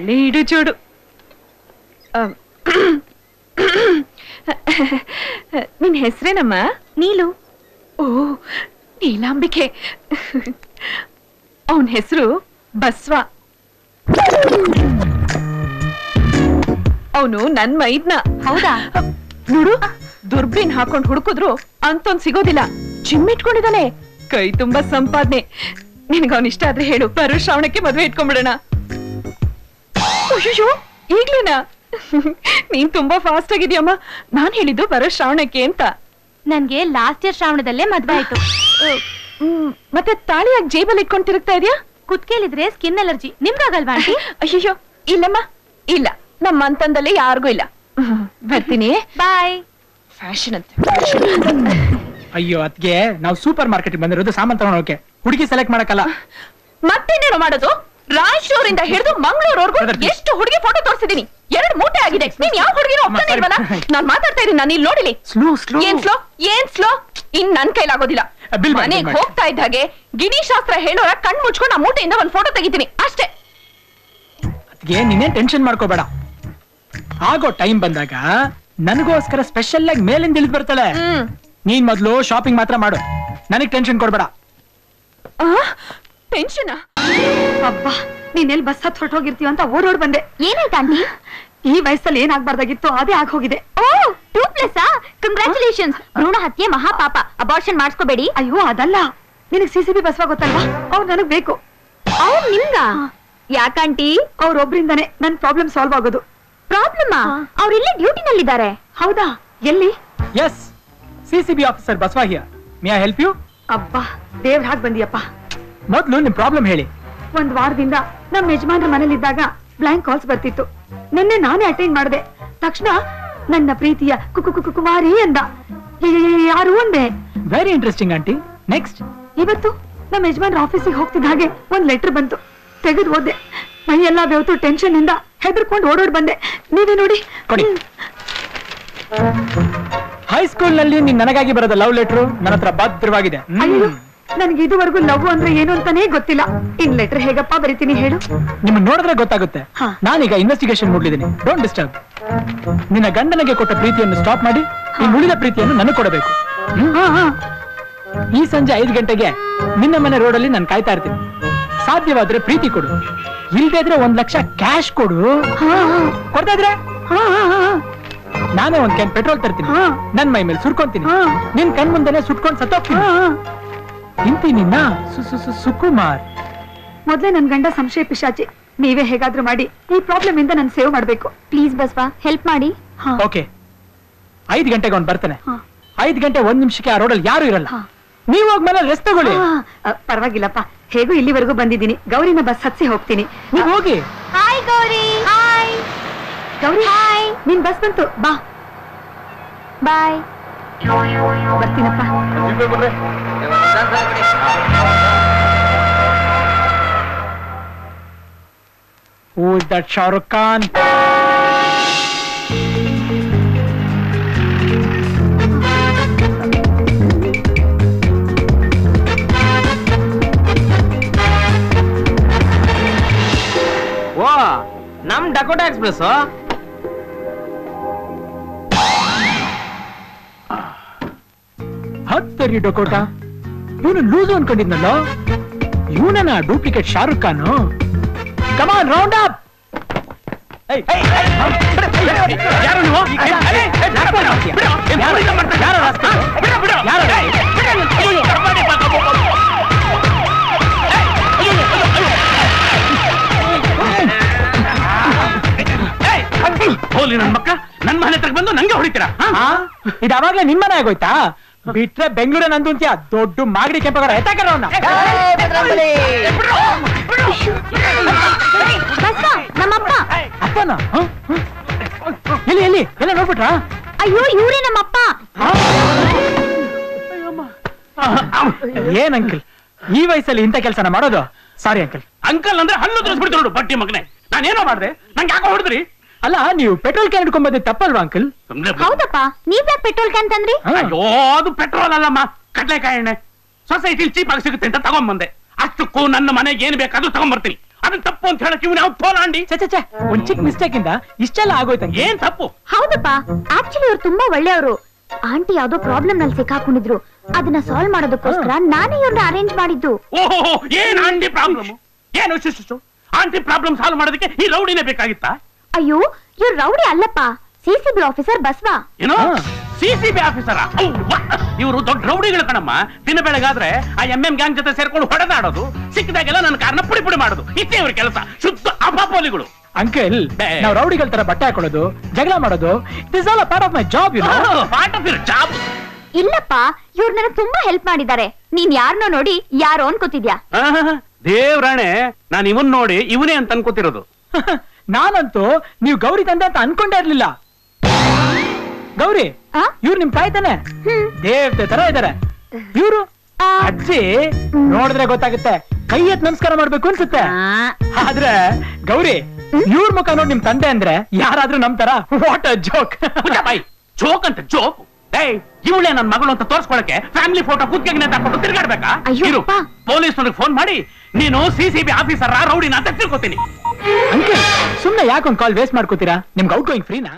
ಒಳ್ಳೆ ಇಡು ಜೋಡು. ನಿನ್ ಹೆಸರೇನಮ್ಮ? ನೀಲು. ಓ, ನೀಲಾಂಬಿಕೆ. ಅವನ್ ಹೆಸರು ಬಸ್ವ. ಅವನು ನನ್ ಮೈದ್ನ. ಹೌದಾ? ನೋಡು, ದುರ್ಬಿನ್ ಹಾಕೊಂಡ್ ಹುಡುಕಿದ್ರು ಅಂತೊಂದ್ ಸಿಗೋದಿಲ್ಲ. ಜಿಮ್ ಇಟ್ಕೊಂಡಿದ್ದಾನೆ, ಕೈ ತುಂಬಾ ಸಂಪಾದನೆ. ನಿನಗ ಅವನ್ ಇಷ್ಟ ಆದ್ರೆ ಹೇಳು, ಬರೋ ಶ್ರಾವಣಕ್ಕೆ ಮದ್ವೆ ಇಟ್ಕೊಂಡ್ಬಿಡೋಣ. ಅಯ್ಯೋ, ಈಗ್ಲೇನಾ? ನೀನ್ ತುಂಬಾ ಫಾಸ್ಟ್ ಆಗಿದ್ಯಮ್ಮ. ನಾನ್ ಹೇಳಿದ್ದು ಬರೋ ಶ್ರಾವಣಕ್ಕೆ ಅಂತ. ನನ್ಗೆ ಲಾಸ್ಟ್ ಇಯರ್ ಶ್ರಾವಣದಲ್ಲೇ ಮದ್ವೆ ಆಯ್ತು. ಮತ್ತೆ ತಾಳಿಯಾಗಿ ಜೇಬಲ್ಲಿ ಇಟ್ಕೊಂಡ್ ತಿರುಗ್ತಾ ಇದೆಯಾ? ಕುತ್ಕೇಲಿದ್ರೆ ಸ್ಕಿನ್ ಅಲರ್ಜಿ. ನಿಮ್ಗಾಗಲ್ವಾ ಆಂಟಿ? ಅಯ್ಯೋ, ಇಲ್ಲಮ್ಮ, ಇಲ್ಲ. ನಮ್ಮ ಅಂತಂದಲ್ಲಿ ಯಾರಿಗೂ ಇಲ್ಲ. ಬರ್ತೀನಿ, ಬಾಯ್. ಫ್ಯಾಷನ್ ಅಂತ. ಅಯ್ಯೋ, ಅದ್ಗೆ ನಾವು ಸೂಪರ್ ಮಾರ್ಕೆಟ್ ಬಂದಿರೋದು ಸಾಮಾನ್ ತಗೊಂಡೋಕೆ, ಹುಡುಗಿ ಸೆಲೆಕ್ಟ್ ಮಾಡಕ್ಕಲ್ಲ. ಮತ್ತೇನೇನು ಮಾಡೋದು? ರಾಯಚೂರಿಂದ ಹಿಡಿದು ಮಂಗಳೂರವರೆಗೂ ಎಷ್ಟು ಹುಡುಗಿ ಫೋಟೋ ತೋರಿಸಿದೀನಿ. 2 ಮೂಟೆ ಆಗಿದೆ. ನೀನ್ ಯಾವ ಹುಡುಗಿನೂ ಒಪ್ತಾನೆ ಇಲ್ವಲ್ಲ? ನಾನ್ ಮಾತಾಡ್ತಾ ಇದೀನಿ, ನಾನು ಇಲ್ಲಿ ನೋಡಿಲಿ. ಏನ್ ಸ್ಲೋ? ಇನ್ ನನ್ ಕೈಲಾಗೋದಿಲ್ಲ. ಮನೆಗೆ ಹೋಗ್ತಾ ಇದ್ದ ಹಾಗೆ ಗಿಣಿ ಶಾಸ್ತ್ರ ಹೇಳೋರ ಕಣ್ ಮುಚ್ಕೊಂಡು ಆ ಮೂಟೆಯಿಂದ ಒಂದ್ ಫೋಟೋ ತೆಗಿತೀನಿ ಅಷ್ಟೇ. ಅದ್ಗೆ ನೀನೇನ್ ಟೆನ್ಷನ್ ಮಾಡ್ಕೋಬೇಡ. ಆಗೋ ಟೈಮ್ ಬಂದಾಗ ನನಗೋಸ್ಕರ ಸ್ಪೆಷಲ್ ಆಗಿ ಮೇಲಿಂದ ಇಳಿದ್ ಬರ್ತಾಳೆ. ನೀನ್ ಮೊದ್ಲು ಶಾಪಿಂಗ್ ಮಾತ್ರ ಮಾಡು, ನನಗ್ ಟೆನ್ಷನ್ ಕೊಡ್ಬೇಡ. ಟೆನ್ಷನ್? ಅಬ್ಬಾ, ನೀನೆಲ್ಲಿ ಬಸ್ ಹತ್ ಹೊರಟೋಗಿರ್ತೀವ ಅಂತ ಓಡೋಡ್ ಬಂದೆ. ಏನಾಯ್ತು ಆಂಟಿ? ಈ ವಯಸ್ಸಲ್ಲಿ ಏನಾಗ್ಬಾರ್ದಾಗಿತ್ತು ಅದೇ ಆಗ ಹೋಗಿದೆ. ಓ, 2+ ಕಂಗ್ರಾಚುಲೇಷನ್ಸ್. ಭ್ರೂಣ ಹತ್ಯೆ ಮಹಾಪಾಪ. ಅಬಾರ್ಷನ್ ಮಾಡಿಸ್ಕೋಬೇಡಿ. ಅಯ್ಯೋ, ಅದಲ್ಲ. ನಿನಗ್ CCB ಬಸ್ವ ಗೊತ್ತಲ್ವಾ? ಅವ್ರು ನನಗ್ ಬೇಕು. ಅವ್ರು ನಿಮ್ಗ? ಯಾಕಂಟಿ? ಅವ್ರೊಬ್ರಿಂದಾನೆ ನನ್ ಪ್ರಾಬ್ಲಮ್ ಸಾಲ್ವ್ ಆಗೋದು. ಪ್ರಾಬ್ಲಮ್? ಅವ್ರು ಇಲ್ಲಿ ಡ್ಯೂಟಿನಲ್ಲಿದ್ದಾರೆ. ಹೌದಾ? ಎಲ್ಲಿ? Yes, CCB officer Basava here. May I help you? ಅಬ್ಬಾ, ದೇವ್ರ ಹಾಗೆ ಬಂದಿಯಪ್ಪ. ಮೊದ್ಲು ನಿಮ್ ಪ್ರಾಬ್ಲಮ್ ಹೇಳಿ. ಒಂದ್ ವಾರದಿಂದ ನಮ್ ಯಜಮಾನ್ರ ಮನೇಲಿದ್ದಾಗ ಬ್ಲಾಂಕ್ ಕಾಲ್ಸ್ ಬರ್ತಿತ್ತು. ನಿನ್ನೆ ನಾನೇ ಅಟೆಂಡ್ ಮಾಡಿದೆ. ತಕ್ಷಣ ನನ್ನ ಪ್ರೀತಿಯ ಕುಮಾರಿ ಅಂದ. ಯಾರು ಅಂದೆ. Very interesting aunty. ನೆಕ್ಸ್ಟ್, ಇವತ್ತು ನಮ್ಮ ಯಜಮಾನ್ರ ಆಫೀಸಿಗೆ ಹೋಗ್ತಿದ್ದ ಹಾಗೆ ಒಂದ್ ಲೆಟರ್ ಬಂತು. ತೆಗೆದು ಓದ್ದೆ. ಮೈ ಎಲ್ಲಾ ಬೆವತು ಟೆನ್ಷನ್ ಇಂದ ಹೆದರ್ಕೊಂಡು ಓಡೋಡ್ ಬಂದೆ. ನೀವೇ ನೋಡಿ. ಕೊಡಿ. ಹೈಸ್ಕೂಲ್ ನಲ್ಲಿ ನೀನ್ ನನಗಾಗಿ ಬರೋದ ಲವ್ ಲೆಟರ್ ನನ್ನ ಹತ್ರ ಭದ್ರವಾಗಿದೆ. ಅಯ್ಯೋ, ನನ್ಗೆ ಇದುವರೆಗೂ ಲವ್ ಅಂದ್ರೆ ಏನು ಅಂತಾನೆ ಗೊತ್ತಿಲ್ಲ. ಇನ್ ಲೆಟರ್ ಹೇಗಪ್ಪ ಬರೀತೀನಿ ಹೇಳು? ನಿಮ್ಮನ್ನ ನೋಡಿದ್ರೆ ಗೊತ್ತಾಗುತ್ತೆ. ನಾನೀಗ ಇನ್ವೆಸ್ಟಿಗೇಷನ್ ಮಾಡ್ಲಿದ್ದೀನಿ. Don't disturb. ನಿನ್ನ ಗಂಡನಿಗೆ ಕೊಟ್ಟ ಪ್ರೀತಿಯನ್ನು ಸ್ಟಾಪ್ ಮಾಡಿ ನೀನ್ ಉಳಿದ ಪ್ರೀತಿಯನ್ನು ನನಗೆ ಕೊಡಬೇಕು. ಈ ಸಂಜೆ 5 ಗಂಟೆಗೆ ನಿನ್ನ ಮನೆ ರೋಡಲ್ಲಿ ನಾನು ಕಾಯ್ತಾ ಇರ್ತೀನಿ. ಸಾಧ್ಯವಾದ್ರೆ ಪ್ರೀತಿ ಕೊಡು, ಇಲ್ದೇ ಇದ್ರೆ 1 ಲಕ್ಷ ಕ್ಯಾಶ್ ಕೊಡು. ಕೊಡ್ತಾ ಇದ್ರೆ ನಾನೇ 1 ಕ್ಯಾನ್ ಪೆಟ್ರೋಲ್ ತರ್ತೀನಿ. ನನ್ ಮೈ ಮೇಲೆ ಸುರ್ಕೊಂತೀನಿ. ನಿನ್ ಕಣ್ ಮುಂದೆನೆ ಸುಟ್ಕೊಂಡು ಸತ್ತೋಗ್ತೀನಿ. ಇಂತಿ ನಿನ್ನ ಸುಕುಮಾರ್. ಮೊದ್ಲೇ ನನ್ ಗಂಡ ಸಂಶಯ ಪಿಶಾಚಿ. ನೀವೇ ಹೇಗಾದ್ರೂ ಮಾಡಿ ಈ ಪ್ರಾಬ್ಲಮ್ ಇಂದ ನಾನು ಸೇವ್ ಮಾಡ್ಬೇಕು. ಪ್ಲೀಸ್ ಬಸ್ವಾ, ಹೆಲ್ಪ್ ಮಾಡಿ. ಓಕೆ, 5 ಗಂಟೆಗೆ ಅವ್ನು ಬರ್ತಾನೆ. 5 ಗಂಟೆ 1 ನಿಮಿಷಕ್ಕೆ ಆ ರೋಡಲ್ಲಿ ಯಾರು ಇರಲ್ಲ. ನೀವು ಹೋಗ್ಮೇಲೆ ರೆಸ್ಟ್ ತಗೊಳ್ಳಿ. ಪರವಾಗಿಲ್ಲಪ್ಪ, ಹೇಗೂ ಇಲ್ಲಿವರೆಗೂ ಬಂದಿದ್ದೀನಿ. ಗೌರಿನ ಬಸ್ ಹತ್ಸಿ ಹೋಗ್ತೀನಿ. ನೀವು ಹೋಗಿ. Hi Gauri. Hi Gauri. Hi. ನಿನ್ ಬಸ್ ಬಂತು, ಬಾ. ಬಾಯ್. ಬರ್ತೀನಪ್ಪ. Who is that Shah Rukh Khan? ಓ, ನಮ್ ಡಕೋಟಾ ಎಕ್ಸ್ಪ್ರೆಸ್. ಹತ್ತರಿ ಡಕೋಟಾ. ಇವನು ಲೂಸ್ ಅನ್ಕೊಂಡಿದ್ನಲ್ಲ, ಇವನ ಡೂಪ್ಲಿಕೇಟ್ ಶಾರುಖ್ ಖಾನ್. ಕಮಾನ್, ರೌಂಡ್ ಅಪ್. ಯಾರು ನೀವು? ಹೋಲಿ ನನ್ ಮಕ್ಕ, ನನ್ ಮನೆ ತಗ ಬಂದು ನಂಗೆ ಹೊಡಿತೀರಾ? ಇದಾವಾಗ್ಲೇ ನಿಮ್ಮನೆ ಆಗೋಯ್ತಾ? ಬಿಟ್ರೆ ಬೆಂಗಳೂರೇ ನಂದು ಅಂತ್ಯ. ದೊಡ್ಡ ಮಾಗಡಿ ಕೆಂಪಗಾರ ಎತ್ತಾಕರ ನಮ್ಮಪ್ಪ. ಅಪ್ಪನ ಎಲ್ಲಿ ಎಲ್ಲಿ ಎಲ್ಲ ನೋಡ್ಬಿಟ್ರಾ? ಅಯ್ಯೋ, ಇವ್ರೇ ನಮ್ಮಪ್ಪ. ಏನ್ ಅಂಕಲ್ ಈ ವಯಸ್ಸಲ್ಲಿ ಇಂಥ ಕೆಲಸನ ಮಾಡೋದು? Sorry uncle. ಅಂಕಲ್ ಅಂದ್ರೆ ಹಣ್ಣು ತೋರಿಸ್ಬಿಡ್ತು ನೋಡು ಬಟ್ಟಿ ಮಗನೆ. ನಾನೇನೋ ಮಾಡ್ದೆ, ನಂಗೆ ಯಾಕೋ ಹೊಡೆದ್ರಿ? ಅಲ್ಲ, ನೀವು ಪೆಟ್ರೋಲ್ ಕ್ಯಾನ್ ಹಿಡ್ಕೊಂಡ್ ತಪ್ಪಲ್ವಾ ಅಂಕಲ್? ಹೌದಪ್ಪ, ನೀವ್ ಯಾಕೆ ಪೆಟ್ರೋಲ್ ಕ್ಯಾನ್ ತಂದ್ರಿ? ಅಯ್ಯೋ, ಅದು ಪೆಟ್ರೋಲ್ ಅಲ್ಲಮ್ಮ, ಕಡ್ಲೆಕಾಯಿ ಎಣ್ಣೆ. ಸೊಸೈಟಿಲಿ ಚೀಪ್ ಆಗಿ ಸಿಗುತ್ತೆ ಅಂತ ತಗೊಂಡ್ಬಂದೆ. ಅಷ್ಟಕ್ಕೂ ನನ್ನ ಮನೆಗೆ ಏನ್ ಬೇಕಾದ್ರೂ ತಗೊಂಡ್ಬರ್ತೀನಿ. ಅದನ್ನ ತಪ್ಪು ಅಂತ ಹೇಳಕ್ ಇವ್ನು ಯಾವ ತೋಲಾಂಡಿ. ಚೆ ಒಂದ್ ಚಿಕ್ಕ ಮಿಸ್ಟೇಕ್ ಇಂದ ಇಷ್ಟೆಲ್ಲ ಆಗೋಯ್ತಂಗೆ. ಏನ್ ತಪ್ಪು? ಹೌದಪ್ಪ, ಆಕ್ಚುಲಿ ಅವ್ರು ತುಂಬಾ ಒಳ್ಳೆಯವರು. ಆಂಟಿ ಯಾವ್ದೋ ಪ್ರಾಬ್ಲಮ್ ನಲ್ಲಿ ಸಿಕ್ಕಾಕೊಂಡಿದ್ರು, ಅದನ್ನ ಸಾಲ್ವ್ ಮಾಡೋದಕ್ಕೋಸ್ಕರ ನಾನೇ ಇವ್ರನ್ನ ಅರೇಂಜ್ ಮಾಡಿದ್ದು. ಓಹೋ, ಏನ್ ಆಂಟಿ ಪ್ರಾಬ್ಲಮ್? ಏನು ಶಿಶು ಆಂಟಿ ಪ್ರಾಬ್ಲಮ್ ಸಾಲ್ವ್ ಮಾಡೋದಕ್ಕೆ ಈ ರೌಡಿನೇ ಬೇಕಾಗಿತ್ತಾ? ಅಯ್ಯೋ, ಇವ್ರು ರೌಡಿ ಅಲ್ಲಪ್ಪ, ಸಿಸಿಬಿ ಆಫೀಸರ್ ಬಸ್ವಾ. ಏನೋ ಸಿಸಿಬಿ ಆಫೀಸರ? ಇವರು ದೊಡ್ಡ ರೌಡಿಗಳು ಕಣಮ್ಮ. ದಿನ ಬೆಳಗಾದ್ರೆ ಆ MM ಗ್ಯಾಂಗ್ ಜೊತೆ ಸೇರ್ಕೊಂಡು ಹೊಡೆದಾಡೋದು, ಸಿಕ್ಕಿದಾಗೆಲ್ಲ ನನ್ನ ಕಾರ್ನ ಪುಡಿ ಪುಡಿ ಮಾಡೋದು, ಇಷ್ಟೇ ಇವ್ರ ಕೆಲಸ. ಶುದ್ಧ ಅಪಾಪೋಲಿಗಳು. ಅಂಕಲ್, ನಾವು ರೌಡಿಗಳ ತರ ಬಟ್ಟೆ ಹಾಕೊಳ್ಳೋದು, ಜಗಳ ಮಾಡೋದು, it is all a part of my job, you know. Part of your job. ಇಲ್ಲಪ್ಪ, ಇವ್ರು ನನಗೆ ತುಂಬಾ ಹೆಲ್ಪ್ ಮಾಡಿದ್ದಾರೆ. ನೀನ್ ಯಾರನ್ನೋ ನೋಡಿ ಯಾರೋ ಅನ್ಕೋತಿದ್ಯಾ? ದೇವ್ರಾಣೆ, ನಾನು ಇವನ್ ನೋಡಿ ಇವನೇ ಅಂತ ಅನ್ಕೋತಿರೋದು. ನಾನಂತೂ ನೀವು ಗೌರಿ ತಂದೆ ಅಂತ ಅನ್ಕೊಂಡೇ ಇರ್ಲಿಲ್ಲ. ಗೌರಿ, ಇವ್ರು ನಿಮ್ ತಾಯಿ ತಾನೆ? ದೇವತೆ ತರ ಇದಾರೆ ಇವ್ರು. ಅಜ್ಜಿ ನೋಡಿದ್ರೆ ಗೊತ್ತಾಗುತ್ತೆ, ಕೈ ಎತ್ ನಮಸ್ಕಾರ ಮಾಡ್ಬೇಕು ಅನ್ಸುತ್ತೆ. ಆದ್ರೆ ಗೌರಿ, ಇವ್ರ ಮುಖ ನೋಡಿ ನಿಮ್ ತಂದೆ ಅಂದ್ರೆ ಯಾರಾದ್ರೂ ನಂಬ್ತಾರ? What a joke. ಜೋಕ್ ಅಂತ ಜೋಕ್. ಇವಳೇ ನನ್ ಮಗಳು ಅಂತ ತೋರ್ಸ್ಕೊಳಕ್ಕೆ ಫ್ಯಾಮಿಲಿ ಫೋಟೋ ಕುತ್ತಿಗೆ ತಕೊಂಡು ತಿರ್ಗಾಡ್ಬೇಕಾ? ಇರು, ಪೊಲೀಸ್ನವ್ರಿಗೆ ಫೋನ್ ಮಾಡಿ ನೀನು ಸಿಸಿಬಿ ಆಫೀಸರ್ ರೌಡಿನ ಅಂತ ತಿಳ್ಕೊತೀನಿ. ಅಂಕಲ್, ಸುಮ್ನೆ ಯಾಕೊಂದ್ ಕಾಲ್ ವೇಸ್ಟ್ ಮಾಡ್ಕೋತೀರಾ? ನಿಮ್ಗೆ ಔಟ್ ಗೋಯಿಂಗ್ ಫ್ರೀನಾ?